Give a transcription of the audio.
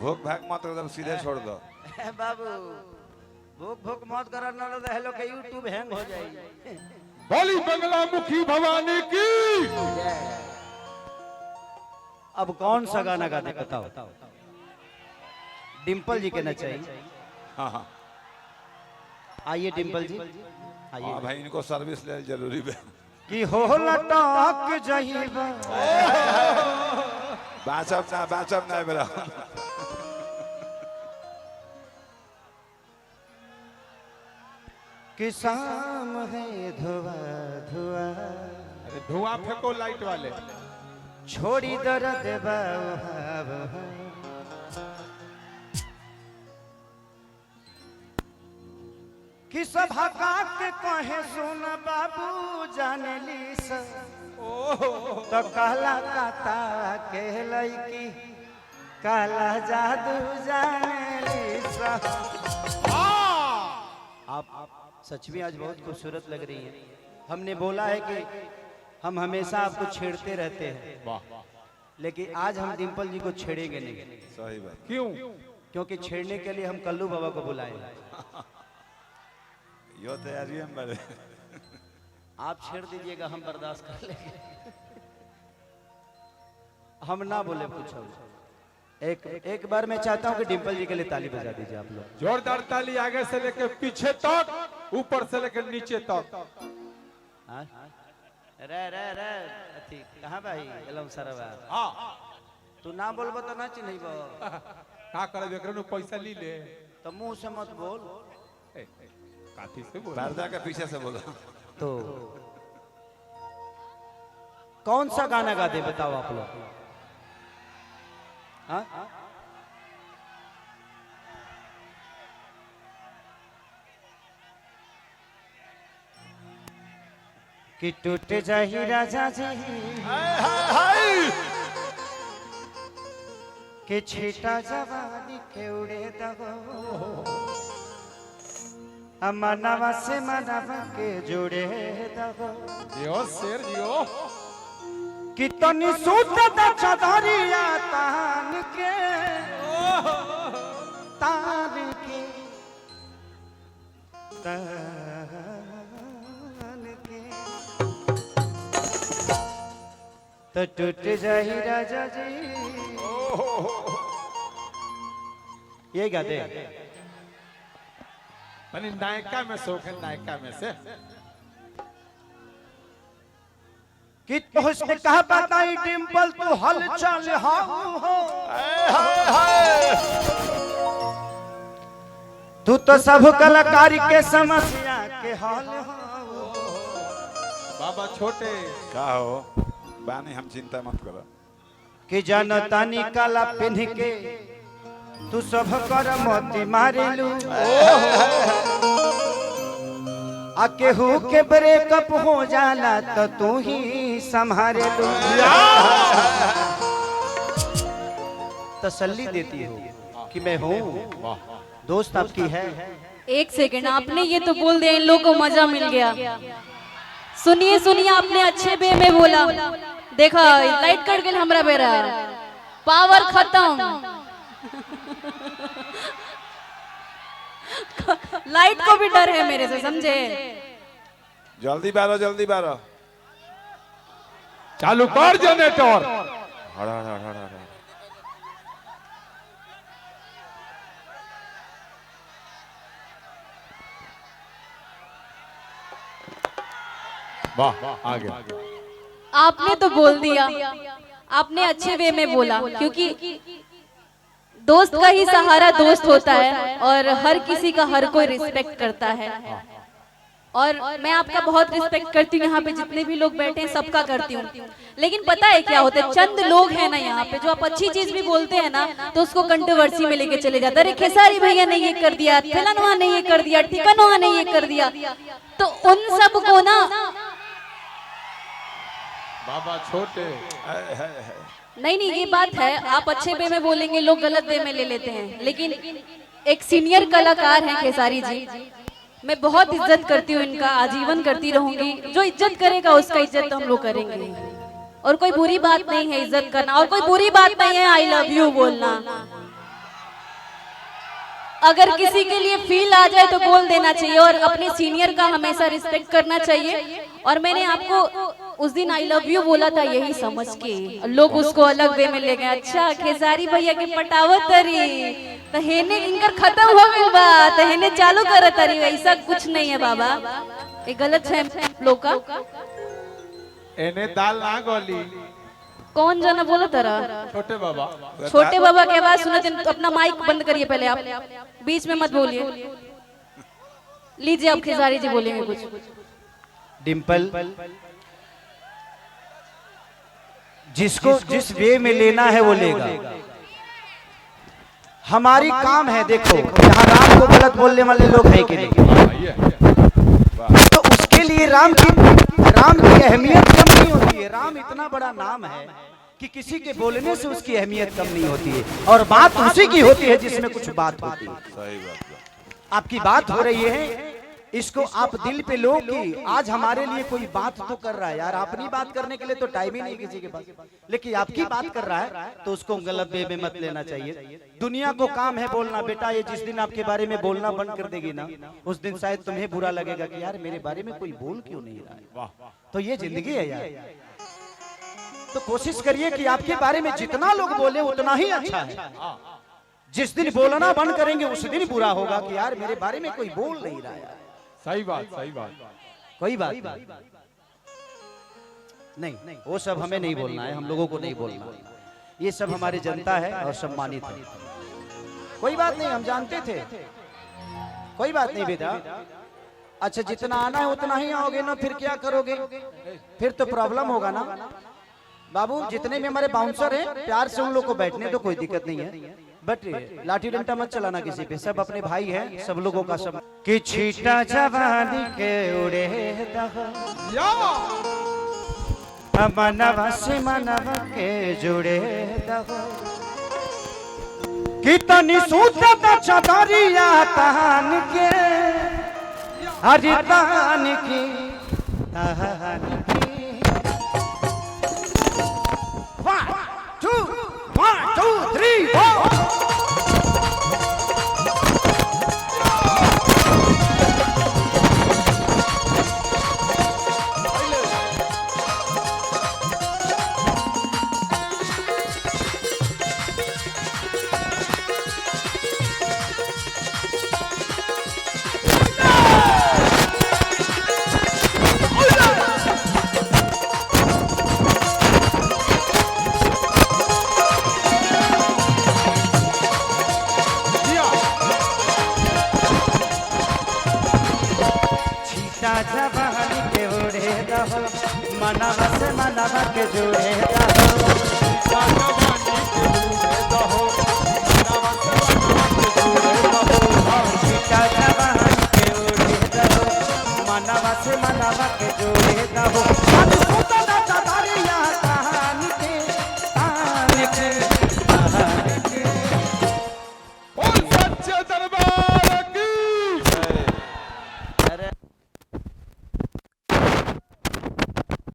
भूख भाग मत एकदम सीधे छोड़ दो बाबू भूख भूख मत कर ना तो हेलो के यूट्यूब हैंग हो जाएगी। बोली बंगला मुखी भवानी की। अब कौन सा गाना गाते बताओ। डिम्पल जी के ना चाहिए। हाँ हाँ आइए डिम्पल जी हाँ आइए। भाई इनको सर्विस ले जरूरी है। कि हो लटक जहिबा बाचब ना बेरा कि शाम है धुआ धुआ अरे धुआं फेंको लाइट वाले। छोड़ी दर्द बाबा कि सभा के कहे सुन बाबू जाने ली तो कहला काता के लईकी काला जादू जाने ली आप सच में आज बहुत खूबसूरत लग रही हैं। हमने बोला है कि हम हमेशा आपको छेड़ते रहते हैं लेकिन आज हम डिम्पल जी को छेड़ेंगे नहीं। सही बात। क्यों? क्योंकि छेड़ने के लिए हम कल्लू बाबा को बुलाए। यो तैयारी है मेरे। आप छेड़ दीजिएगा हम बर्दाश्त कर लेंगे। हम ना बोले कुछ। एक बार मैं चाहता हूं कि डिम्पल जी के लिए ताली बजा दीजिए आप लोग। जोरदार ताली आगे से लेकर पीछे तक, ऊपर से लेकर नीचे तक। हाँ? रे कहाँ भाई एलम सरवा। हाँ तू ना बोलबो तो ना चिन्हबो। का करे एकरे नु पैसा ली ले तो मुंह से मत बोल। काठी से बोल। पर्दा के पीछे से बोलो। तो कौन सा गाना गाते बताओ आप लोग। हाँ? कि टूट जाही राजा जी कि छीटा जवानी के उड़े दगो मनवा से मनवा के जुड़े दगो जियो शेर जियो। कि तनी सूत द चदरिया तान के तो टूट जाही राजा जी। ये गाते मानी नायका में शौक है, नायका में से। कि तुझसे कहा बताई डिम्पल तू हलचल हो तू तो सब कलाकारी के समस्या के हल हो। बाबा छोटे का हो बानी हम चिंता मत करो। कि जनतानी काला पिन्ह के तू सब कर मोती मारेलू आ केहू के ब्रेकअप हो जाला तो तू ही संभारेलू। तसल्ली देती हो कि मैं हूँ, दोस्त आपकी है। एक सेकंड, आपने ये तो बोल दिया इन लोगों को मजा मिल गया। सुनिए सुनिए, आपने अच्छे वे में बोला। देखा लाइट कट गई हमरा बेरा, पावर खत्म। लाइट को भी डर है मेरे से, समझे? जल्दी बारो जल्दी बारो। चालू कर जनरेटर। हड़ा हड़ा हड़ा हड़ा। वाह आगे। आपने तो बोल दिया, आपने अच्छे वे में बोला, क्योंकि दोस्त का ही सहारा दोस्त होता है और हर किसी का हर कोई रिस्पेक्ट करता है। और मैं आपका बहुत रिस्पेक्ट करती हूँ, यहाँ पे जितने भी लोग बैठे हैं सबका करती हूँ। लेकिन पता है क्या होता है, चंद लोग हैं ना यहाँ पे जो आप अच्छी चीज भी बोलते हैं ना तो उसको कंट्रोवर्सी में लेके चले जाते हैं। अरे खेसारी भैया ने ये कर दिया, फलाना ने ये कर दिया, ठिकाना ने ये कर दिया, तो उन सब को ना बाबा छोटे। नहीं नहीं, ये बात है, आप अच्छे वे में बोलेंगे लोग गलत वे में ले लेते हैं। लेकिन एक सीनियर कलाकार हैं खेसारी जी, मैं बहुत इज्जत करती हूँ इनका, आजीवन करती रहूंगी। जो इज्जत करेगा उसका इज्जत तो हम लोग करेंगे, और कोई बुरी बात नहीं है इज्जत करना, और कोई बुरी बात नहीं है आई लव यू बोलना। अगर किसी के लिए फील आ जाए तो बोल देना चाहिए और अपने सीनियर का हमेशा रिस्पेक्ट करना चाहिए। और मैंने आपको उस दिन आई लव यू बोला था यही समझ के, लोग उसको अलग वे में ले गए। अच्छा खेसारी भैया के पटावत तरी तो हेने इनकर खत्म हो गई बा तो हेने चालू करत तरी, ऐसा कुछ नहीं है बाबा, ये गलत है लोग का। एने दाल ना गोली। कौन जना बोला तरा? छोटे बाबा। छोटे बाबा के आवाज सुनते हैं तो अपना माइक बंद करिए पहले, आप बीच में मत बोलिए। लीजिए अब खेसारी जी बोलेंगे कुछ। डिम्पल, जिसको जिस वे में लेना है वो लेगा। हमारी काम है, देखो यहाँ राम को गलत बोलने वाले लोग हैं कि नहीं, तो उसके लिए राम की अहमियत कम नहीं होती है। राम इतना बड़ा नाम है कि किसी के बोलने से उसकी अहमियत कम नहीं होती है, और बात उसी की होती है जिसमें कुछ बात होती है। सही बात। आपकी बात हो रही है, इसको आप दिल पे लो कि आज हमारे लिए कोई बात तो कर रहा है। यार अपनी बात करने के लिए तो टाइम ही नहीं किसी के पास, लेकिन आपकी बात कर रहा है तो उसको गलत वे में मत लेना चाहिए। दुनिया को काम है बोलना, बेटा ये जिस दिन आपके बारे में बोलना बंद कर देगी ना, उस दिन शायद तुम्हें बुरा लगेगा कि यार मेरे बारे में कोई बोल क्यों नहीं रहा है। तो ये जिंदगी है यार, तो कोशिश करिए कि आपके बारे में जितना लोग बोले उतना ही अच्छा है। जिस दिन बोलना बंद करेंगे उस दिन बुरा होगा कि यार मेरे बारे में कोई बोल नहीं रहा है। सही बात, सही बात। कोई बात नहीं, वो सब हमें नहीं बोलना है, हम लोगों को नहीं बोलना है। ये सब हमारी जनता है और सम्मानित है। कोई बात नहीं, हम जानते थे, कोई बात नहीं बेटा। अच्छा जितना आना है उतना ही आओगे ना, फिर क्या करोगे, फिर तो प्रॉब्लम होगा ना। बाबू जितने भी हमारे बाउंसर हैं प्यार से उन लोग को बैठने तो कोई दिक्कत नहीं है, बट लाठी डंडा मत चलाना किसी पे, सब अपने भाई हैं, सब लोगों का सब। कि छीटा जवानी के उड़े मनवा से मनवा के जुड़े कितनी सूत चदरिया तान के हरि तान की तान की। 1 2 3 4 जवानी के उड़े रहो मनवा से मनवा के जुड़े रहो। जवानी के उड़े रहो मनवा से मनवा के